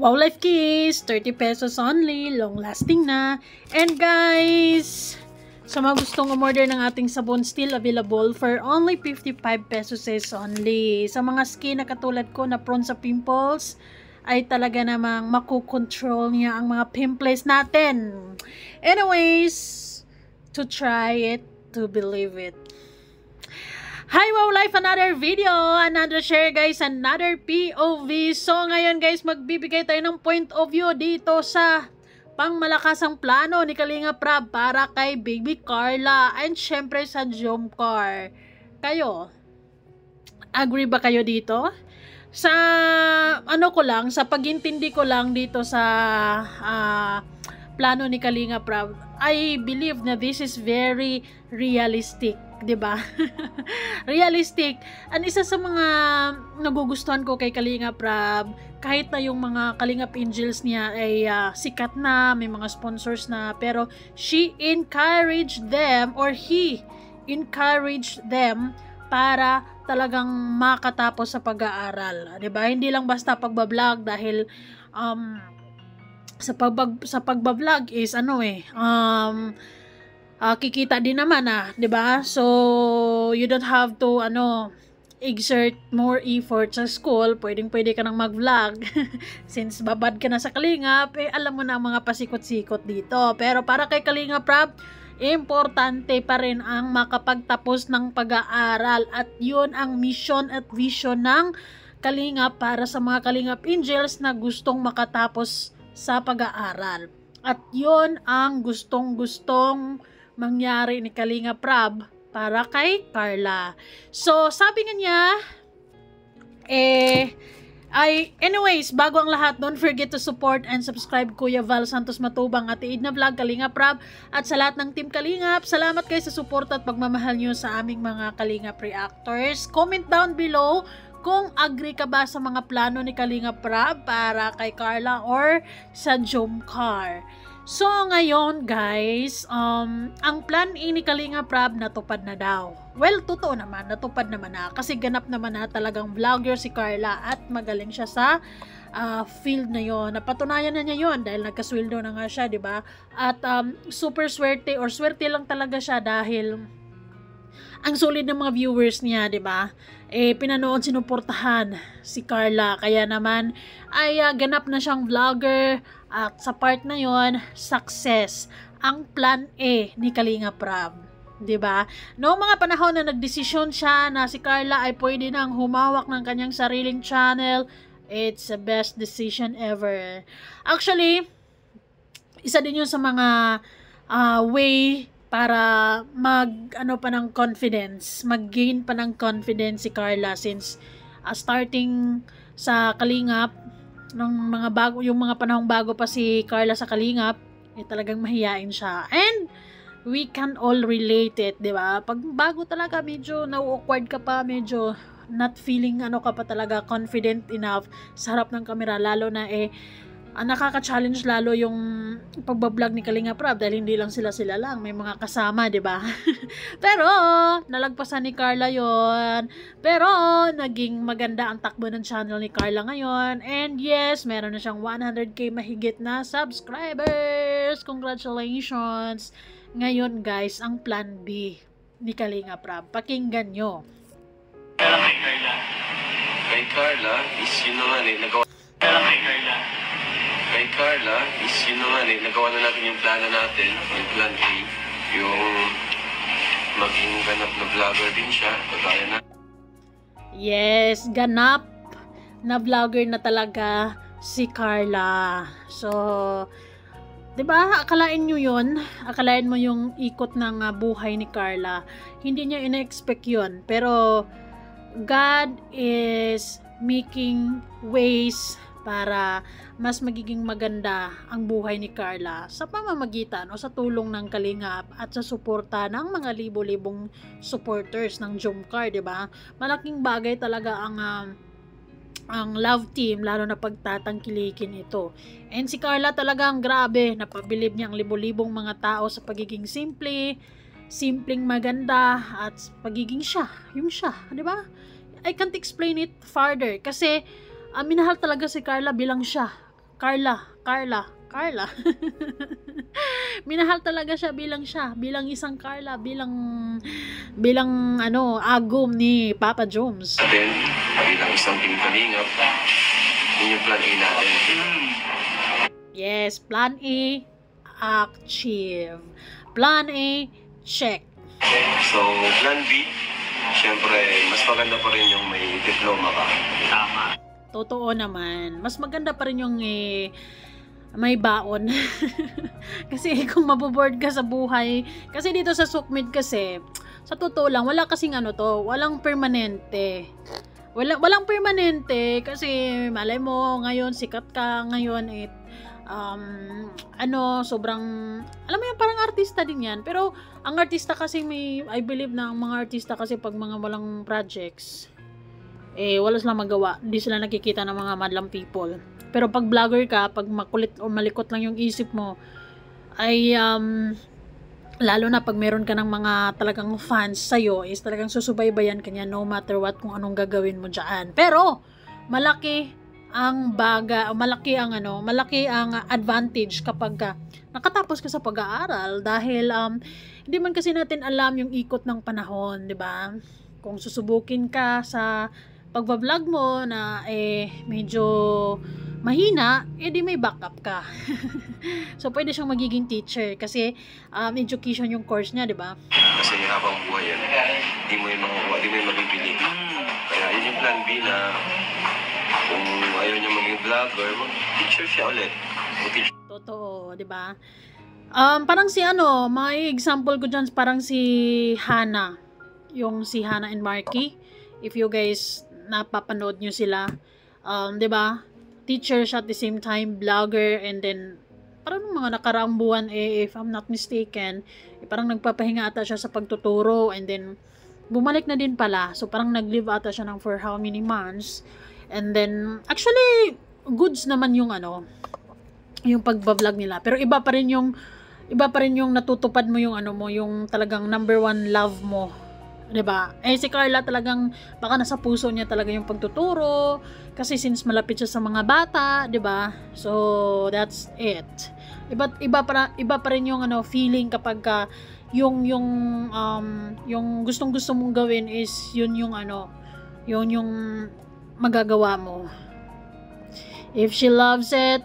Wow Life Kiss, 30 pesos only, long lasting na. And guys, sa mga gustong umorder ng ating sabon, still available for only 55 pesos only. Sa mga skin na katulad ko na prone sa pimples, ay talaga namang makukontrol niya ang mga pimples natin. Anyways, to try it, to believe it. Hi Wow Life, another video, another share guys, another POV. So ngayon guys, magbibigay tayo ng point of view dito sa pangmalakasang plano ni Kalinga Prab para kay Baby Carla and syempre sa Jomcar. Kayo, agree ba kayo dito? Sa ano ko lang, sa pagintindi ko lang dito sa plano ni Kalinga Prab, I believe na this is very realistic, 'di ba? Realistic. Ang isa sa mga nagugustuhan ko kay Kalinga Prab, kahit na yung mga Kalingap Angels niya ay sikat na, may mga sponsors na, pero she encouraged them or he encouraged them para talagang makatapos sa pag-aaral, 'di ba? Hindi lang basta pagba-vlog dahil sa pagba-vlog is kikita din naman 'di ba? So you don't have to exert more effort sa school. Pwede ka nang mag-vlog since babad ka na sa Kalingap, alam mo na ang mga pasikot-sikot dito. Pero para kay Kalinga Prab, importante pa rin ang makapagtapos ng pag-aaral at yun ang mission at vision ng Kalingap para sa mga Kalingap Angels na gustong makatapos sa pag-aaral. At yun ang gustong mangyari ni Kalinga Prab para kay Carla. So, sabi nga niya, anyways, bago ang lahat, don't forget to support and subscribe Kuya Val Santos Matubang at Iid na Vlog, Kalinga Prab, at sa lahat ng Team Kalingap. Salamat kayo sa support at pagmamahal nyo sa aming mga Kalingap reactors. Comment down below kung agree ka ba sa mga plano ni Kalinga Prab para kay Carla or sa Jomcar. So, ngayon guys, ang plan ni Kalinga Prab natupad na daw. Well, totoo naman, natupad naman na. Kasi ganap naman na talagang vlogger si Carla at magaling siya sa field na yon. Napatunayan na niya yon dahil nagkasweldo na nga siya, di ba? At super swerte or swerte lang talaga siya dahil ang solid ng mga viewers niya, di ba? Pinanood, sinuportahan si Carla. Kaya naman ay ganap na siyang vlogger at sa part na yon, success ang plan A ni Kalinga Prab. 'Di ba? Noong mga panahon na nagdesisyon siya na si Carla ay pwede nang humawak ng kanyang sariling channel, it's the best decision ever. Actually, isa din 'yun sa mga way para mag-gain pa ng confidence si Carla since starting sa Kalingap ng mga bago, yung mga panahong bago pa si Carla sa Kalingap, talagang mahiyain siya. And we can all relate it, 'di ba? Pag bago talaga, medyo na-awkward ka pa, medyo not feeling ka pa talaga confident enough sa harap ng camera, lalo na nakaka-challenge lalo yung pagbablog ni Kalinga Prab dahil hindi lang sila lang, may mga kasama, 'di ba? Pero nalagpasan ni Carla 'yon. Pero naging maganda ang takbo ng channel ni Carla ngayon. And yes, meron na siyang 100k mahigit na subscribers. Congratulations. Ngayon guys, ang plan B ni Kalinga Prab. Pakinggan nyo. Kay Carla is yun naman nagawa. Kay Carla is yun naman nagawa na natin yung plano natin, yung plan A, yung maging ganap na vlogger din siya, kagaya na. Yes, ganap na vlogger na talaga si Carla. So, 'di ba? Akalain nyo 'yon. Akalain mo yung ikot ng buhay ni Carla. Hindi niya ina-expect 'yon. Pero God is making ways para mas magiging maganda ang buhay ni Carla sa pamamagitan o sa tulong ng Kalingap at sa suporta ng mga libo-libong supporters ng Jomcar, 'di ba? Malaking bagay talaga ang love team, lalo na pagtatangkilikin ito. And si Carla talagang grabe, napabilib niya ang libo-libong mga tao sa pagiging simpleng maganda at pagiging siya, 'di ba? I can't explain it further kasi minahal talaga si Carla bilang siya. Carla. Minahal talaga siya, bilang isang Carla, bilang agom ni Papa Joms. Natin, bilang isang Team Kalingap, yun yung plan A natin. Yes, plan A, achieve. Plan A, check. So, plan B, syempre, mas maganda pa rin yung may diploma ka. Tama. Totoo naman. Mas maganda pa rin yung may baon. Kasi kung maboboard ka sa buhay, kasi dito sa Sukmit kasi, sa totoo lang, wala kasing walang permanente. Walang permanente kasi malay mo ngayon sikat ka ngayon sobrang alam mo yan, parang artista din yan. Pero ang artista kasi I believe na ang mga artista kasi pag mga walang projects wala silang magawa, hindi sila nakikita ng mga madlang people. Pero pag vlogger ka, pag makulit o malikot lang yung isip mo, ay lalo na pag meron ka ng mga talagang fans sa'yo, is talagang susubaybayan kanya no matter what kung anong gagawin mo dyan. Pero malaki ang malaki ang advantage kapag nakatapos ka sa pag-aaral dahil hindi man kasi natin alam yung ikot ng panahon, 'di ba? Kung susubukin ka sa pagba-vlog mo na medyo mahina, di may backup ka. So pwede siyang magiging teacher kasi education yung course niya, 'di ba? Kasi habang buhay yan, di mo yung makukuha, di mo yung mabibili. Kaya yun yung plan B na kung ayaw niya maging vlogger, mag-teacher siya ulit. Totoo, 'di ba? Parang may example ko dyan, parang si Hana. Yung si Hana and Marky. If you guys napapanood nyo sila, 'di ba? Teacher siya at the same time, vlogger, and then parang mga nakaraang buwan if I'm not mistaken, parang nagpapahinga ata siya sa pagtuturo, and then bumalik na din pala. So parang nag-live ata siya ng for how many months. And then actually goods naman yung yung pagba-vlog nila. Pero iba pa rin yung natutupad mo yung yung talagang number one love mo. 'Di ba? Si Carla talagang baka nasa puso niya talaga yung pagtuturo kasi since malapit siya sa mga bata, 'di ba? So that's it. Iba pa rin yung feeling kapag yung gustong-gusto mong gawin is yun yung magagawa mo. If she loves it,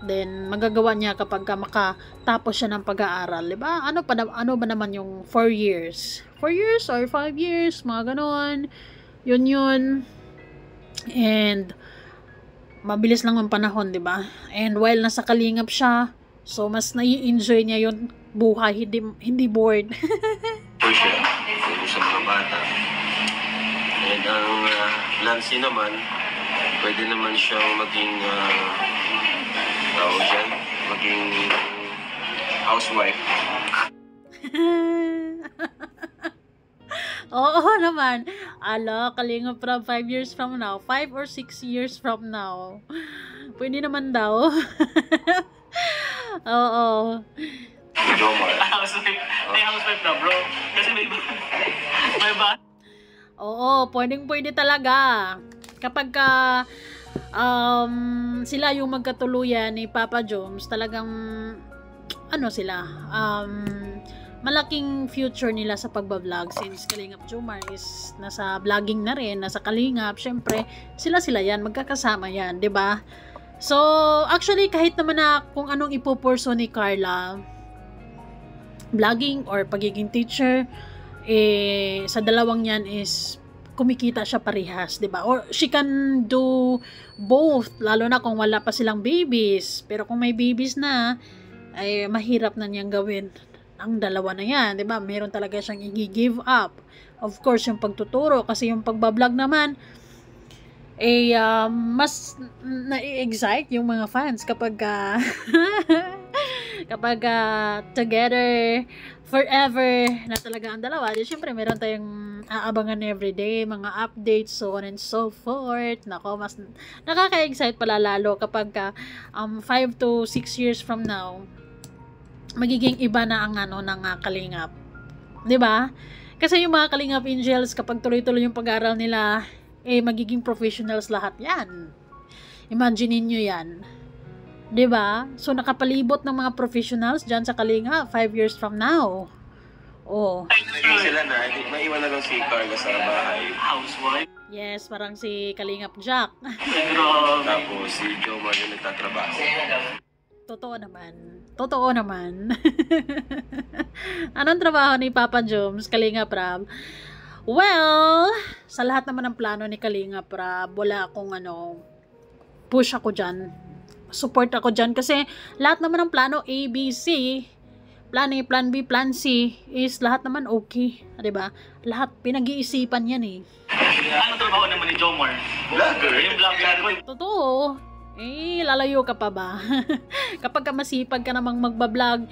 then magagawa niya kapag makatapos siya ng pag-aaral, 'di ba? Ano ba naman yung 4 years? 4 years or 5 years, mga ganon. Yun. And mabilis lang ang panahon, 'di ba? And while nasa Kalingap siya, so mas nai-enjoy niya yung buhay, hindi bored. Siya, sa mga bata. And ang Nancy naman, pwede naman siyang maging maging housewife. Oo naman. Kalingap from 5 years from now. 5 or 6 years from now. Pwede naman daw. Oo. Housewife na, bro. Kasi may ba? Oo, pwede talaga. Kapag sila yung magkatuluyan ni Papa Joms, talagang malaking future nila sa pagbablog since Kalingap Jomar is nasa vlogging na rin, nasa Kalingap, syempre sila yan, magkakasama yan, 'di ba? So actually kahit naman na kung anong ipupurso ni Carla, vlogging or pagiging teacher, sa dalawang yan is kumikita siya parehas, 'di ba? Or she can do both, lalo na kung wala pa silang babies. Pero kung may babies na, ay mahirap na niyang gawin ang dalawa na yan, 'di ba? Meron talaga siyang i-give up. Of course, yung pagtuturo kasi yung pagba-vlog naman mas na-excite yung mga fans kapag together forever na talaga ang dalawa. Di syempre meron tayong aabangan everyday, mga updates, so on and so forth. Nako, mas nakaka-excite pala lalo kapag 5 to 6 years from now magiging iba na ang ng Kalingap. 'Di ba? Kasi yung mga Kalingap Angels kapag tuloy-tuloy yung pag-aaral nila, magiging professionals lahat 'yan. Imagine niyo 'yan. 'Diba? So, nakapalibot ng mga professionals dyan sa Kalinga 5 years from now. Oh. Naging sila na, maiwan na lang si Carla sa bahay. Housewife. Yes, parang si Kalingap Jack. Grabe. Tapos si Jomar yung nagtatrabaho. Totoo naman. Totoo naman. Anong trabaho ni Papa Joms, Kalinga Prab? Well, sa lahat naman ng plano ni Kalinga Prab, wala akong push ako dyan. Support ako dyan kasi lahat naman ng plano A, B, C, plan A, plan B, plan C is lahat naman okay. Diba? Lahat pinag-iisipan yan eh. Ano trabaho naman ni Jomar? Vlogger. Yung vlogger. Totoo. Lalayo ka pa ba? Kapag ka masipag ka namang magbablog,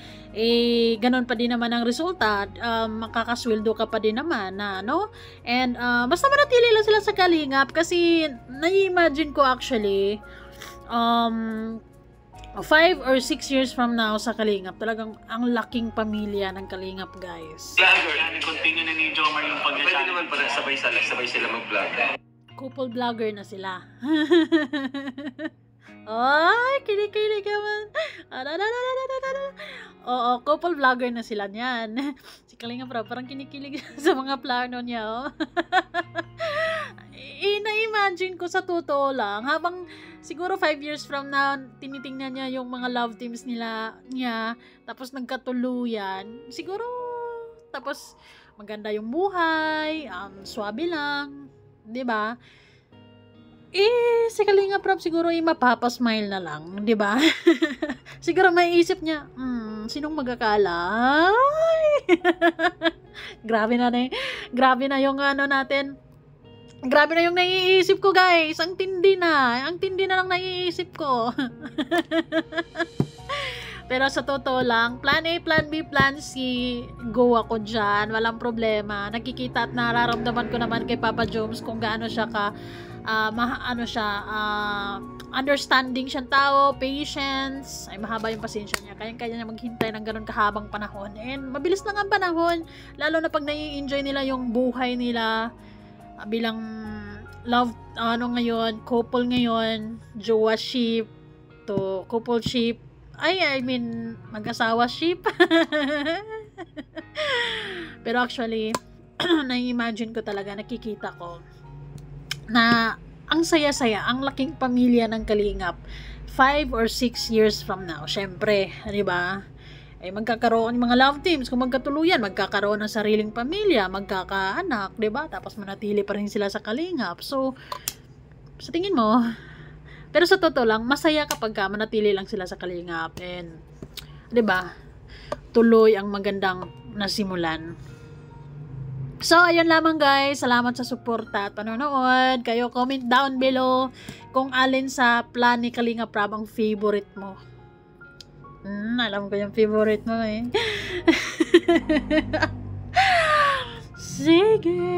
ganun pa din naman ang resulta. Makakasweldo ka pa din naman na, no? And, basta manatili lang sila sa Kalingap kasi nai-imagine ko actually, 5 or 6 years from now sa Kalingap, talagang ang laking pamilya ng Kalingap, guys. Vlogger. Continue na ni Jomar yung Pwede pag-channel. naman pala sabay sila mag-vlog. Couple vlogger na sila. Ay, kilig-kilig naman. Oo, couple vlogger na sila niyan. Si Kalinga parang kinikilig sa mga plano niya, oh. Na-imagine ko sa totoo lang, habang siguro 5 years from now, tinitingnan niya yung mga love teams niya, tapos nagkatuluyan, siguro, tapos maganda yung buhay, swabe lang, 'di ba? Si Kalinga Prab siguro mapapasmile na lang, 'di ba? Siguro may isip niya, sinong magkakala? Grabe na yung natin. Grabe na yung naiisip ko, guys. Ang tindi na lang naiisip ko. Pero sa totoo lang, plan A, plan B, plan C, go ako dyan. Walang problema. Nakikita at nararamdaman ko naman kay Papa Joms kung gaano siya understanding siyang tao, patience, ay mahaba yung pasensya niya. Kaya niya maghintay ng ganun kahabang panahon. And mabilis lang ang panahon, lalo na pag nai-enjoy nila yung buhay nila bilang love, ngayon, couple ngayon, jowa-ship to couple-ship. I mean, mag-asawa-ship. Pero actually, na-imagine ko talaga, nakikita ko na ang saya-saya, ang laking pamilya ng Kalingap 5 or 6 years from now. Syempre, di ba? Magkakaroon ng mga love teams, kung magkatuluyan, magkakaroon ng sariling pamilya, magkakaanak, di ba? Tapos manatili pa rin sila sa Kalingap. So, sa tingin mo, pero sa totoo lang, masaya kapag manatili lang sila sa Kalingap. And, di ba? Tuloy ang magandang nasimulan. So, ayun lamang guys. Salamat sa suporta at panonood. Kayo comment down below kung alin sa plan ni Kalinga Prab ang favorite mo. Alam ko yung favorite mo eh. Sige.